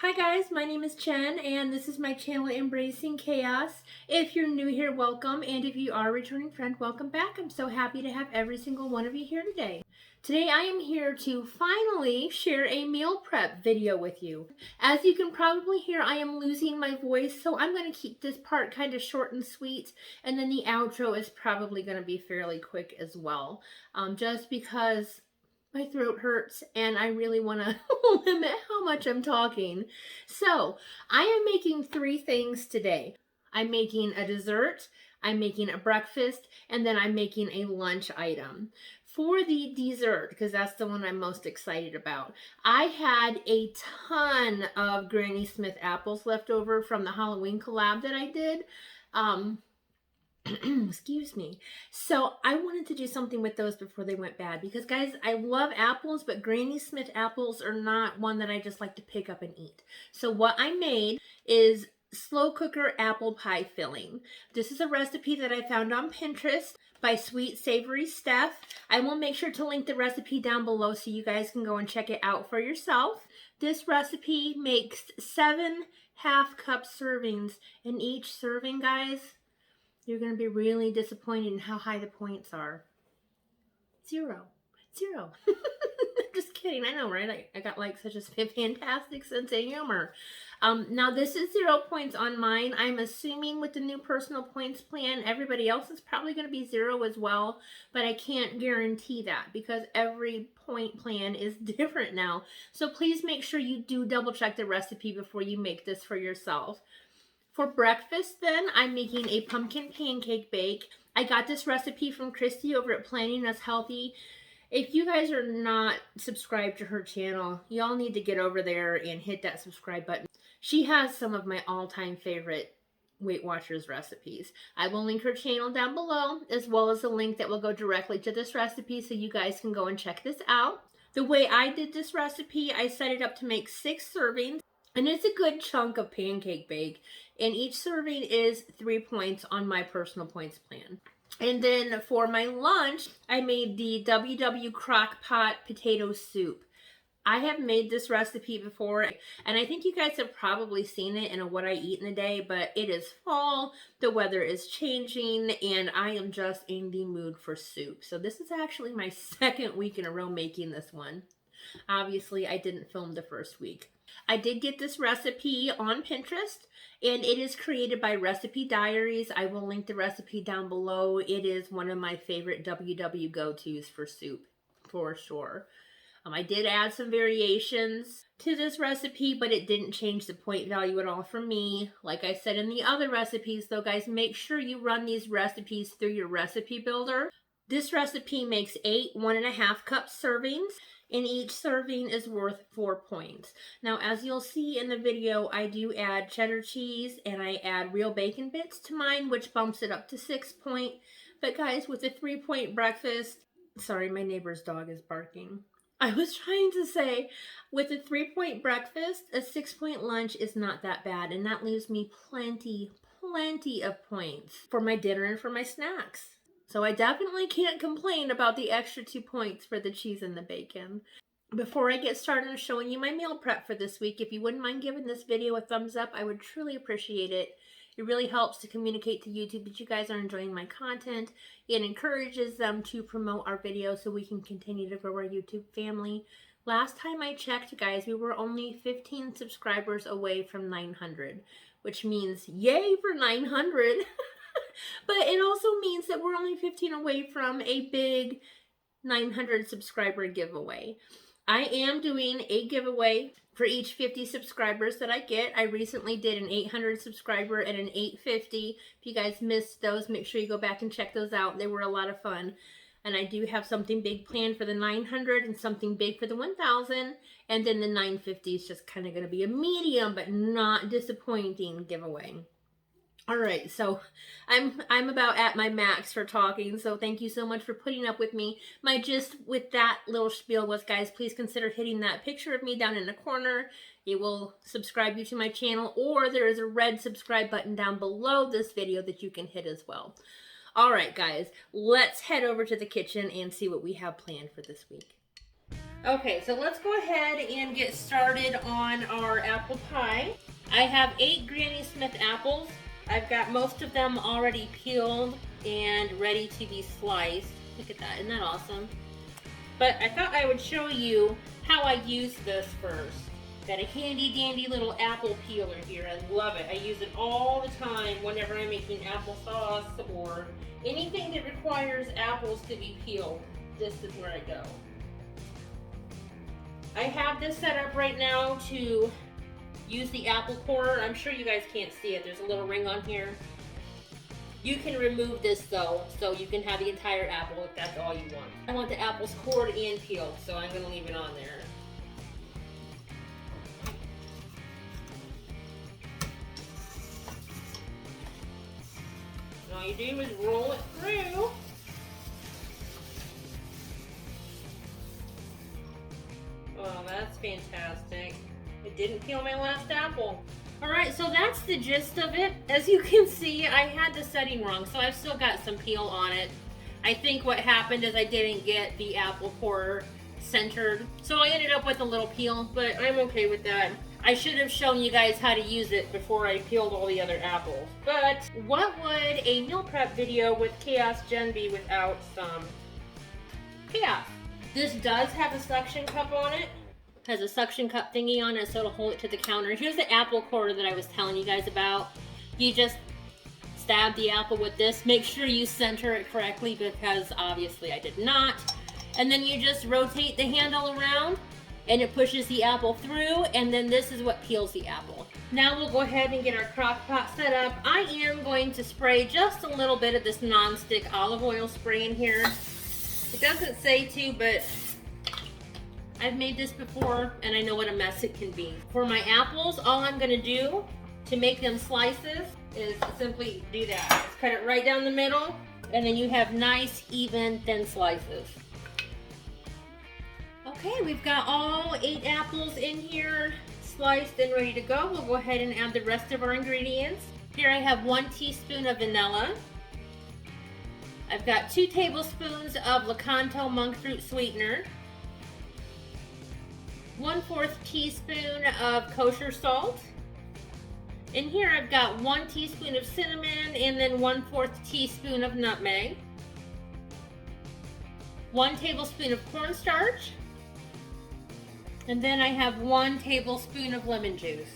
Hi guys, my name is Jenn and this is my channel Embracing Chaos. If you're new here, welcome, and if you are a returning friend, welcome back. I'm so happy to have every single one of you here today. Today I am here to finally share a meal prep video with you. As you can probably hear, I am losing my voice, so I'm going to keep this part kind of short and sweet, and then the outro is probably going to be fairly quick as well, just because my throat hurts and I really want to limit how much I'm talking. So I am making 3 things today. I'm making a dessert, I'm making a breakfast, and then I'm making a lunch item. For the dessert, because that's the one I'm most excited about, I had a ton of Granny Smith apples left over from the Halloween collab that I did. Excuse me. So I wanted to do something with those before they went bad because, guys, I love apples, but Granny Smith apples are not one that I just like to pick up and eat. So what I made is slow cooker apple pie filling. This is a recipe that I found on Pinterest by Sweet Savory Steph. I will make sure to link the recipe down below so you guys can go and check it out for yourself. This recipe makes 7 half-cup servings, and each serving, guys, you're going to be really disappointed in how high the points are. 0. Just kidding. I know, right? I got like such a fantastic sense of humor. Now, this is 0 points on mine. I'm assuming with the new personal points plan, everybody else is probably going to be 0 as well. But I can't guarantee that because every point plan is different now. So please make sure you do double check the recipe before you make this for yourself. For breakfast, then, I'm making a pumpkin pancake bake. I got this recipe from Kristi over at Planning Us Healthy. If you guys are not subscribed to her channel, y'all need to get over there and hit that subscribe button. She has some of my all-time favorite Weight Watchers recipes. I will link her channel down below, as well as a link that will go directly to this recipe so you guys can go and check this out. The way I did this recipe, I set it up to make 6 servings. And it's a good chunk of pancake bake. And each serving is 3 points on my personal points plan. And then for my lunch, I made the WW Crockpot potato soup. I have made this recipe before, and I think you guys have probably seen it in a What I Eat in a Day, but it is fall, the weather is changing, and I am just in the mood for soup. So this is actually my 2nd week in a row making this one. Obviously, I didn't film the first week. I did get this recipe on Pinterest, and it is created by Recipe Diaries. I will link the recipe down below. It is one of my favorite WW go-tos for soup, for sure. I did add some variations to this recipe, but it didn't change the point value at all for me. Like I said in the other recipes, though, guys, make sure you run these recipes through your recipe builder. This recipe makes 8 1.5 cup servings, and each serving is worth 4 points. Now, as you'll see in the video, I do add cheddar cheese and I add real bacon bits to mine, which bumps it up to 6 points. But guys, with a 3-point breakfast, sorry, my neighbor's dog is barking. I was trying to say, with a 3-point breakfast, a 6-point lunch is not that bad, and that leaves me plenty of points for my dinner and for my snacks. So I definitely can't complain about the extra 2 points for the cheese and the bacon. Before I get started on showing you my meal prep for this week, if you wouldn't mind giving this video a thumbs up, I would truly appreciate it. It really helps to communicate to YouTube that you guys are enjoying my content. It encourages them to promote our videos so we can continue to grow our YouTube family. Last time I checked, guys, we were only 15 subscribers away from 900, which means yay for 900. But it also means that we're only 15 away from a big 900 subscriber giveaway. I am doing a giveaway for each 50 subscribers that I get. I recently did an 800 subscriber and an 850. If you guys missed those, make sure you go back and check those out. They were a lot of fun. And I do have something big planned for the 900 and something big for the 1000. And then the 950 is just kind of going to be a medium but not disappointing giveaway. All right, so I'm about at my max for talking, so thank you so much for putting up with me. My gist with that little spiel was, guys, please consider hitting that picture of me down in the corner. It will subscribe you to my channel, or there is a red subscribe button down below this video that you can hit as well. All right, guys, let's head over to the kitchen and see what we have planned for this week. Okay, so let's go ahead and get started on our apple pie. I have 8 Granny Smith apples. I've got most of them already peeled and ready to be sliced. Look at that, isn't that awesome? But I thought I would show you how I use this first. Got a handy dandy little apple peeler here. I love it. I use it all the time whenever I'm making applesauce or anything that requires apples to be peeled. This is where I go. I have this set up right now to use the apple core. I'm sure you guys can't see it. There's a little ring on here. You can remove this though, so you can have the entire apple if that's all you want. I want the apples cored and peeled, so I'm gonna leave it on there. And all you do is roll it through. Oh, that's fantastic. It didn't peel my last apple. Alright, so that's the gist of it. As you can see, I had the setting wrong, so I've still got some peel on it. I think what happened is I didn't get the apple core centered, so I ended up with a little peel, but I'm okay with that. I should have shown you guys how to use it before I peeled all the other apples. But what would a meal prep video with Chaos Jen be without some chaos? This does have a suction cup on it. Has a suction cup thingy on it, so it'll hold it to the counter. Here's the apple core that I was telling you guys about. You just stab the apple with this. Make sure you center it correctly because obviously I did not. And then you just rotate the handle around and it pushes the apple through, and then this is what peels the apple. Now we'll go ahead and get our crock pot set up. I am going to spray just a little bit of this non-stick olive oil spray in here. It doesn't say to, but I've made this before and I know what a mess it can be. For my apples, all I'm gonna do to make them slices is simply do that. Just cut it right down the middle, and then you have nice, even, thin slices. Okay, we've got all 8 apples in here, sliced and ready to go. We'll go ahead and add the rest of our ingredients. Here I have 1 teaspoon of vanilla. I've got 2 tablespoons of Lakanto monk fruit sweetener. 1/4 teaspoon of kosher salt. In here I've got 1 teaspoon of cinnamon and then 1/4 teaspoon of nutmeg. 1 tablespoon of cornstarch. And then I have 1 tablespoon of lemon juice.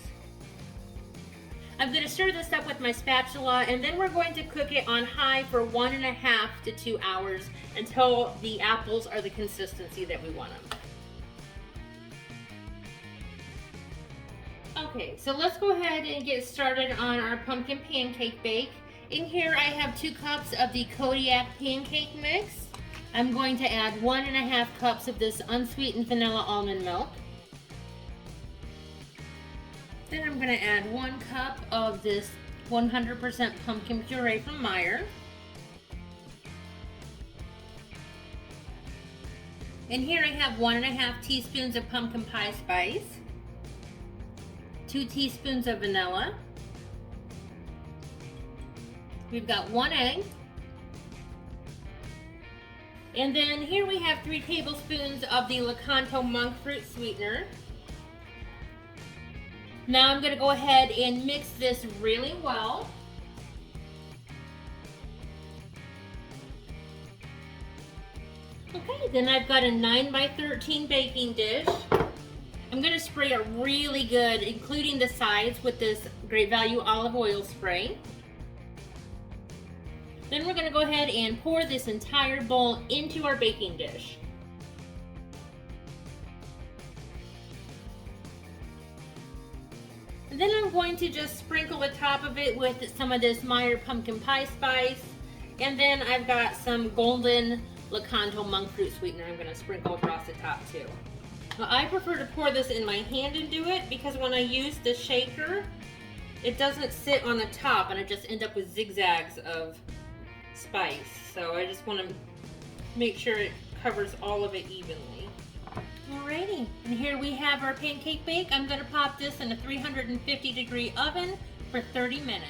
I'm going to stir this up with my spatula, and then we're going to cook it on high for 1.5 to 2 hours until the apples are the consistency that we want them. Okay, so let's go ahead and get started on our pumpkin pancake bake. In here I have 2 cups of the Kodiak pancake mix. I'm going to add 1.5 cups of this unsweetened vanilla almond milk. Then I'm going to add 1 cup of this 100% pumpkin puree from Meyer. And here I have 1.5 teaspoons of pumpkin pie spice. 2 teaspoons of vanilla. We've got 1 egg. And then here we have 3 tablespoons of the Lakanto monk fruit sweetener. Now I'm going to go ahead and mix this really well. Okay, then I've got a 9 by 13 baking dish. I'm going to spray it really good, including the sides, with this Great Value olive oil spray. Then we're going to go ahead and pour this entire bowl into our baking dish. And then I'm going to just sprinkle the top of it with some of this Meyer pumpkin pie spice. And then I've got some golden Lakanto monk fruit sweetener I'm going to sprinkle across the top too. Now, I prefer to pour this in my hand and do it because when I use the shaker, it doesn't sit on the top and I just end up with zigzags of spice. So I just want to make sure it covers all of it evenly. Alrighty, and here we have our pancake bake. I'm going to pop this in a 350-degree oven for 30 minutes.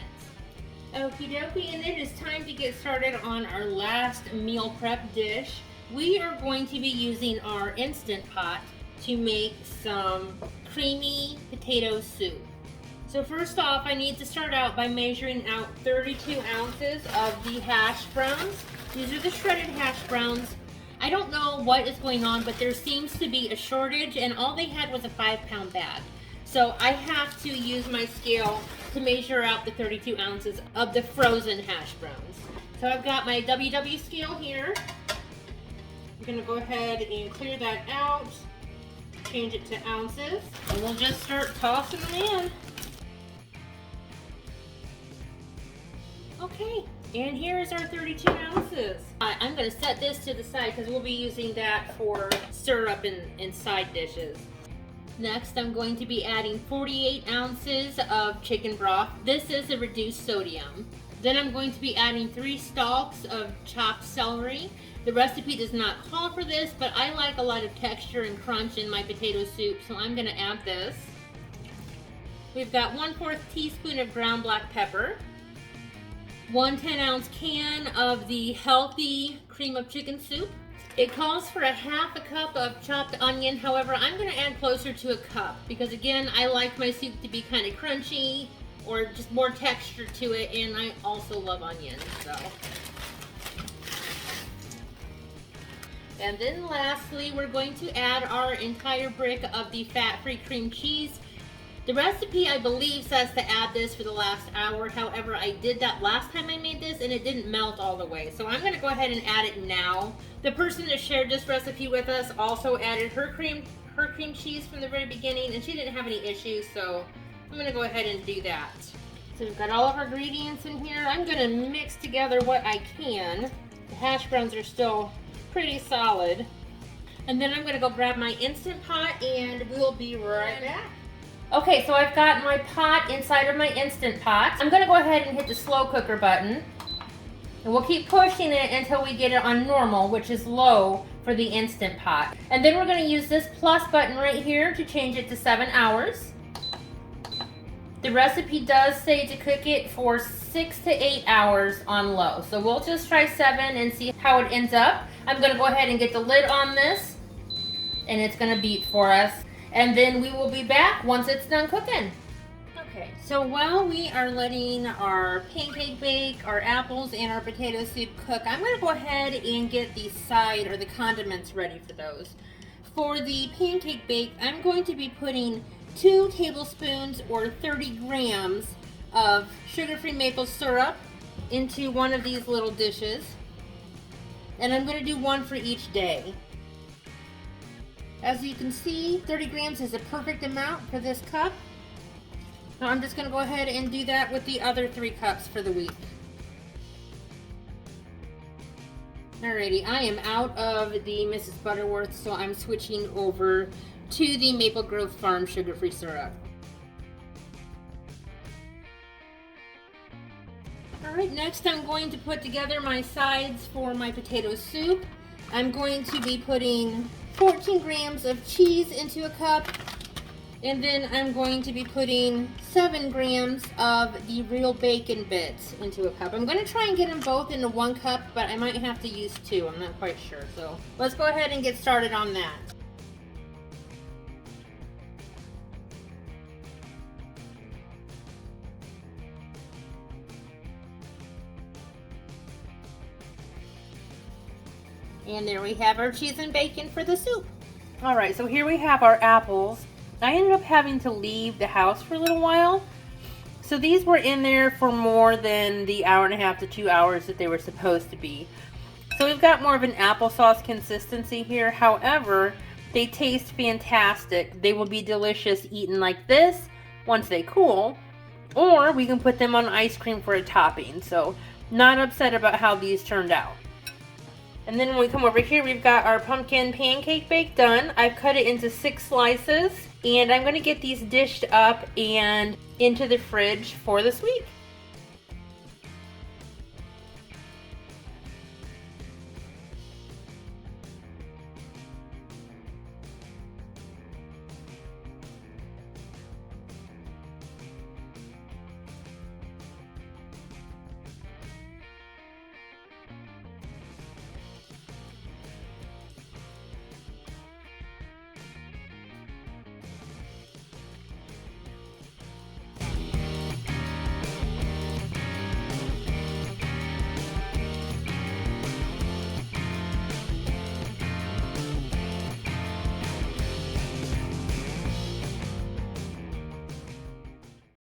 Okie dokie, and it is time to get started on our last meal prep dish. we are going to be using our Instant Pot to make some creamy potato soup. So first off, I need to start out by measuring out 32 ounces of the hash browns. These are the shredded hash browns. I don't know what is going on, but there seems to be a shortage, and all they had was a 5-pound bag. So I have to use my scale to measure out the 32 ounces of the frozen hash browns. So I've got my WW scale here. I'm gonna go ahead and clear that out, change it to ounces, and we'll just start tossing them in. Okay, and here's our 32 ounces. I'm gonna set this to the side because we'll be using that for syrup and side dishes. Next, I'm going to be adding 48 ounces of chicken broth. This is a reduced sodium. Then I'm going to be adding 3 stalks of chopped celery. The recipe does not call for this, but I like a lot of texture and crunch in my potato soup, so I'm gonna add this. We've got 1/4 teaspoon of ground black pepper, 1 10-ounce can of the healthy cream of chicken soup. It calls for a 1/2 cup of chopped onion. However, I'm going to add closer to a cup because, again, I like my soup to be kind of crunchy or just more texture to it, and I also love onions. So. And then lastly, we're going to add our entire brick of the fat-free cream cheese. The recipe, I believe, says to add this for the last hour. However, I did that last time I made this and it didn't melt all the way. So I'm going to go ahead and add it now. The person that shared this recipe with us also added her cream cheese from the very beginning, and she didn't have any issues, so I'm going to go ahead and do that. So we've got all of our ingredients in here. I'm going to mix together what I can. The hash browns are still pretty solid. And then I'm going to go grab my Instant Pot and we'll be right back. Okay, so I've got my pot inside of my Instant Pot. I'm gonna go ahead and hit the slow cooker button. And we'll keep pushing it until we get it on normal, which is low for the Instant Pot. And then we're gonna use this plus button right here to change it to 7 hours. The recipe does say to cook it for 6 to 8 hours on low. So we'll just try 7 and see how it ends up. I'm gonna go ahead and get the lid on this, and it's gonna beep for us. And then we will be back once it's done cooking. Okay, so while we are letting our pancake bake, our apples, and our potato soup cook, I'm going to go ahead and get the side or the condiments ready for those. For the pancake bake, I'm going to be putting 2 tablespoons or 30 grams of sugar-free maple syrup into one of these little dishes. And I'm going to do one for each day. As you can see, 30 grams is a perfect amount for this cup. Now I'm just going to go ahead and do that with the other 3 cups for the week. Alrighty, I am out of the Mrs. Butterworth, so I'm switching over to the Maple Grove Farm sugar-free syrup. Alright, next I'm going to put together my sides for my potato soup. I'm going to be putting 14 grams of cheese into a cup, and then I'm going to be putting 7 grams of the real bacon bits into a cup. I'm going to try and get them both into 1 cup, but I might have to use 2. I'm not quite sure. So let's go ahead and get started on that. And there we have our cheese and bacon for the soup. All right, so here we have our apples. I ended up having to leave the house for a little while. So these were in there for more than the 1.5 to 2 hours that they were supposed to be. So we've got more of an applesauce consistency here. However, they taste fantastic. They will be delicious eaten like this once they cool, or we can put them on ice cream for a topping. So not upset about how these turned out. And then when we come over here, we've got our pumpkin pancake bake done. I've cut it into 6 slices, and I'm going to get these dished up and into the fridge for this week.